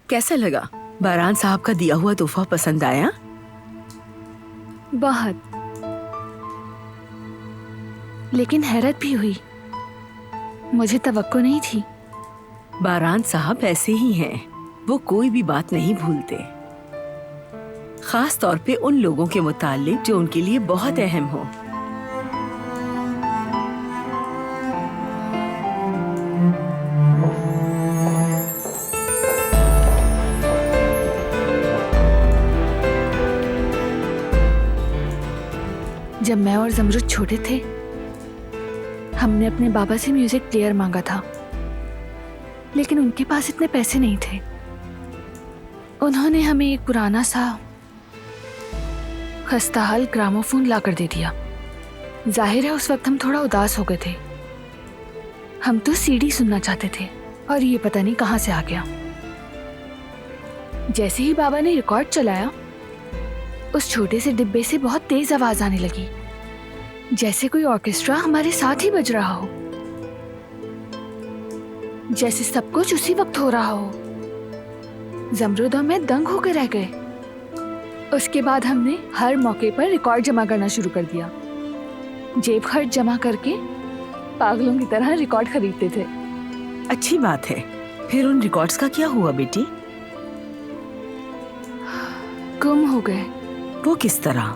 कैसा लगा? बारान साहब का दिया हुआ तोहफा पसंद आया? बहुत, लेकिन हैरत भी हुई। मुझे तवक्को नहीं थी। बारान साहब ऐसे ही हैं, वो कोई भी बात नहीं भूलते, खास तौर पे उन लोगों के मुताल्लिक जो उनके लिए बहुत अहम हो। जब मैं और जमरुद छोटे थे, हमने अपने बाबा से म्यूजिक प्लेयर मांगा था, लेकिन उनके पास इतने पैसे नहीं थे। उन्होंने हमें एक पुराना सा खस्ताहाल ग्रामोफोन लाकर दे दिया। जाहिर है उस वक्त हम थोड़ा उदास हो गए थे। हम तो सीडी सुनना चाहते थे और ये पता नहीं कहां से आ गया। जैसे ही बाबा ने रिकॉर्ड चलाया, उस छोटे से डिब्बे से बहुत तेज आवाज आने लगी, जैसे कोई ऑर्केस्ट्रा हमारे साथ ही बज रहा हो, जैसे सब कुछ उसी वक्त हो रहा हो। जमरुद और मैं दंग होकर रह गए। उसके बाद हमने हर मौके पर रिकॉर्ड जमा करना शुरू कर दिया। जेब खर्च जमा करके पागलों की तरह रिकॉर्ड खरीदते थे। अच्छी बात है। फिर उन रिकॉर्ड्स का क्या हुआ बेटी? गुम हो गए। वो किस तरह?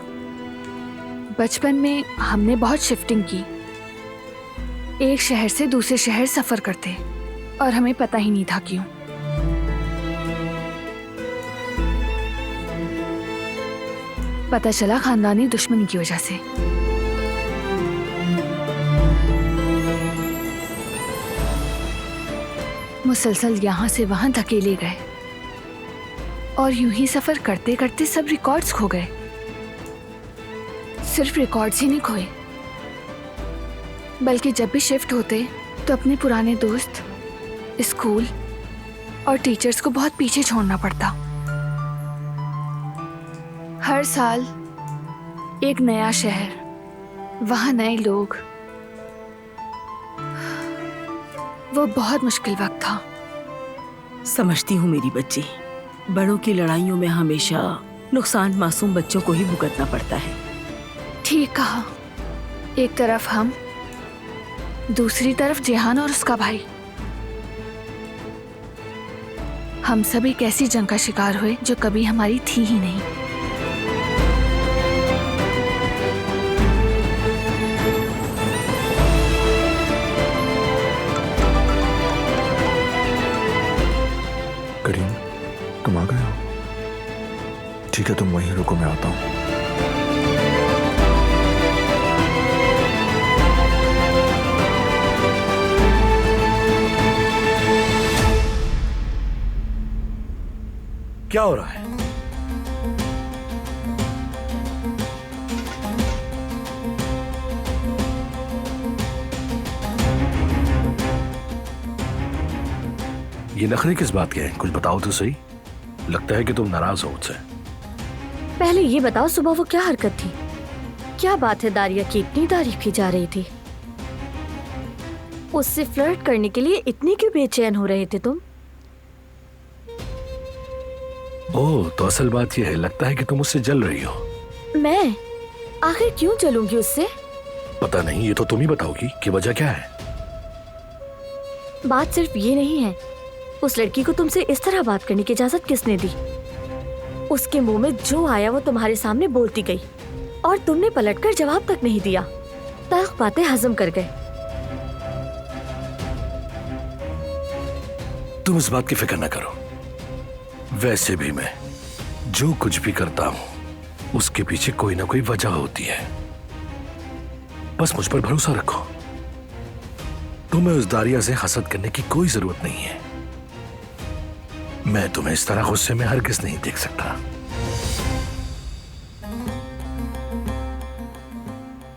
बचपन में हमने बहुत शिफ्टिंग की, एक शहर से दूसरे शहर सफर करते और हमें पता ही नहीं था क्यों। पता चला खानदानी दुश्मनी की वजह से। मुसलसल यहां से वहां धकेले गए और यूं ही सफर करते करते सब रिकॉर्ड्स खो गए। सिर्फ रिकॉर्ड्स ही नहीं खोए, बल्कि जब भी शिफ्ट होते तो अपने पुराने दोस्त, स्कूल और टीचर्स को बहुत पीछे छोड़ना पड़ता। हर साल एक नया शहर, वहां नए लोग। वो बहुत मुश्किल वक्त था। समझती हूँ मेरी बच्ची, बड़ों की लड़ाइयों में हमेशा नुकसान मासूम बच्चों को ही भुगतना पड़ता है। ठीक कहा। एक तरफ हम, दूसरी तरफ जेहान और उसका भाई। हम सब एक ऐसी जंग का शिकार हुए जो कभी हमारी थी ही नहीं। करीम, तुम आ गए हो? ठीक है, तुम वहीं रुको, मैं आता हूँ। क्या हो रहा है? ये नखरे किस बात के हैं? कुछ बताओ तो सही। लगता है कि तुम नाराज हो मुझसे। पहले ये बताओ, सुबह वो क्या हरकत थी? क्या बात है दारिया की इतनी तारीफ की जा रही थी? उससे फ्लर्ट करने के लिए इतनी क्यों बेचैन हो रहे थे तुम? ओह, तो असल बात यह है, लगता है कि तुम उससे जल रही हो। मैं? आखिर क्यों जलूंगी उससे? पता नहीं, ये तो तुम ही बताओगी कि वजह क्या है। बात सिर्फ ये नहीं है। उस लड़की को तुमसे इस तरह बात करने की इजाजत किसने दी? उसके मुंह में जो आया वो तुम्हारे सामने बोलती गई और तुमने पलटकर जवाब तक नहीं दिया। तक बातें हजम कर गए। तुम इस बात की फिक्र न करो। वैसे भी मैं जो कुछ भी करता हूं उसके पीछे कोई ना कोई वजह होती है। बस मुझ पर भरोसा रखो। तुम्हें उस दारिया से हसद करने की कोई जरूरत नहीं है। मैं तुम्हें इस तरह गुस्से में हरगिज नहीं देख सकता।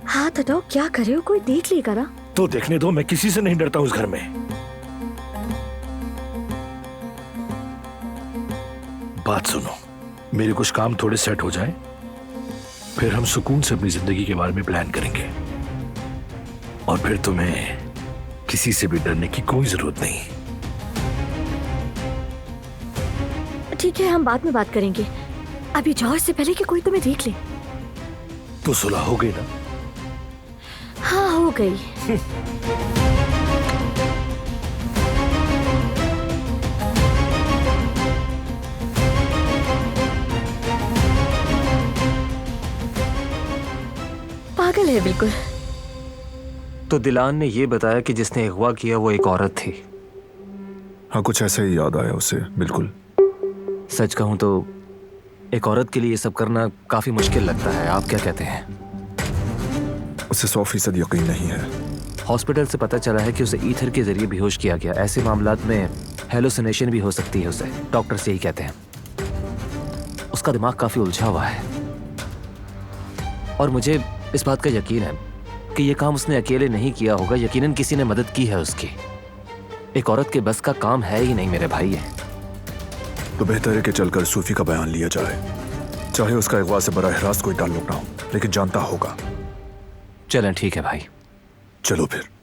हाथ हटाओ, क्या कर रहे हो? कोई देख लेगा ना? तो देखने दो, मैं किसी से नहीं डरता उस घर में। बात सुनो, मेरे कुछ काम थोड़े सेट हो जाएं, फिर हम सुकून से अपनी जिंदगी के बारे में प्लान करेंगे और फिर तुम्हें किसी से भी डरने की कोई जरूरत नहीं। ठीक है, हम बाद में बात करेंगे। अभी जाओ, इससे पहले कि कोई तुम्हें देख ले। तो सुलह हो गई ना? हाँ, हो गई। पागल है बिल्कुल। तो दिलान ने ये बताया कि जिसने अगवा किया वो एक औरत थी। हाँ, कुछ ऐसा ही याद आया उसे। बिल्कुल। सच कहूं तो एक औरत के लिए ये सब करना काफी मुश्किल लगता है। आप क्या कहते हैं? उसे 100% यकीन नहीं है। हॉस्पिटल से पता चला है कि उसे ईथर के जरिए बेहोश किया गया। ऐसे मामलात में हेलुसिनेशन भी हो सकती है उसे। डॉक्टर्स यही कहते हैं। उसका दिमाग काफी उलझा हुआ है और मुझे इस बात का यकीन है कि ये काम उसने अकेले नहीं किया होगा। यकीनन किसी ने मदद की है उसकी। एक औरत के बस का काम है ही नहीं मेरे भाई। है तो बेहतर है कि चलकर सूफी का बयान लिया जाए। चाहे उसका अगवा से बराह रास्त कोई ताल्लुक ना हो, लेकिन जानता होगा। चलें, ठीक है भाई। चलो फिर।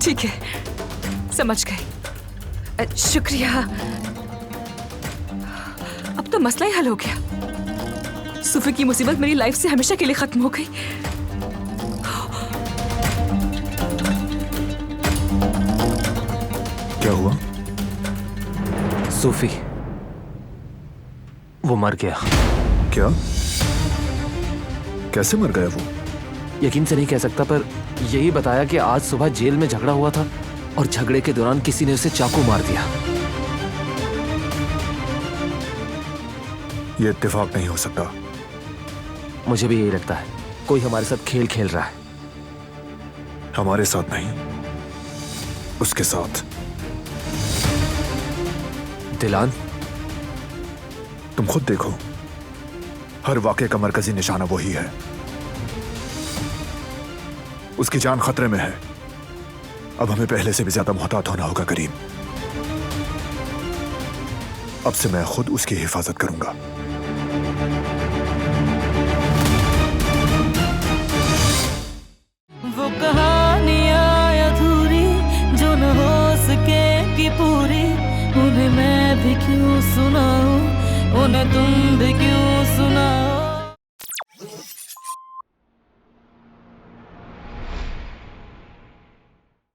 ठीक है, समझ गए। शुक्रिया। अब तो मसला ही हल हो गया। सूफी की मुसीबत मेरी लाइफ से हमेशा के लिए खत्म हो गई। क्या हुआ? सूफी वो मर गया। क्या? कैसे मर गया वो? यकीन से नहीं कह सकता, पर यही बताया कि आज सुबह जेल में झगड़ा हुआ था और झगड़े के दौरान किसी ने उसे चाकू मार दिया। ये इत्तेफाक नहीं हो सकता। मुझे भी यही लगता है। कोई हमारे साथ खेल खेल रहा है। हमारे साथ नहीं, उसके साथ। दिलान, तुम खुद देखो, हर वाक़े का मरकजी निशाना वही है। उसकी जान खतरे में है। अब हमें पहले से भी ज्यादा मुहतात होना होगा करीम। अब से मैं खुद उसकी हिफाजत करूंगा। वो कहानियां अधूरी जो न हो सके कि पूरी, उन्हें मैं भी क्यों सुनाऊं, उन्हें तुम भी क्यों सुनाओ।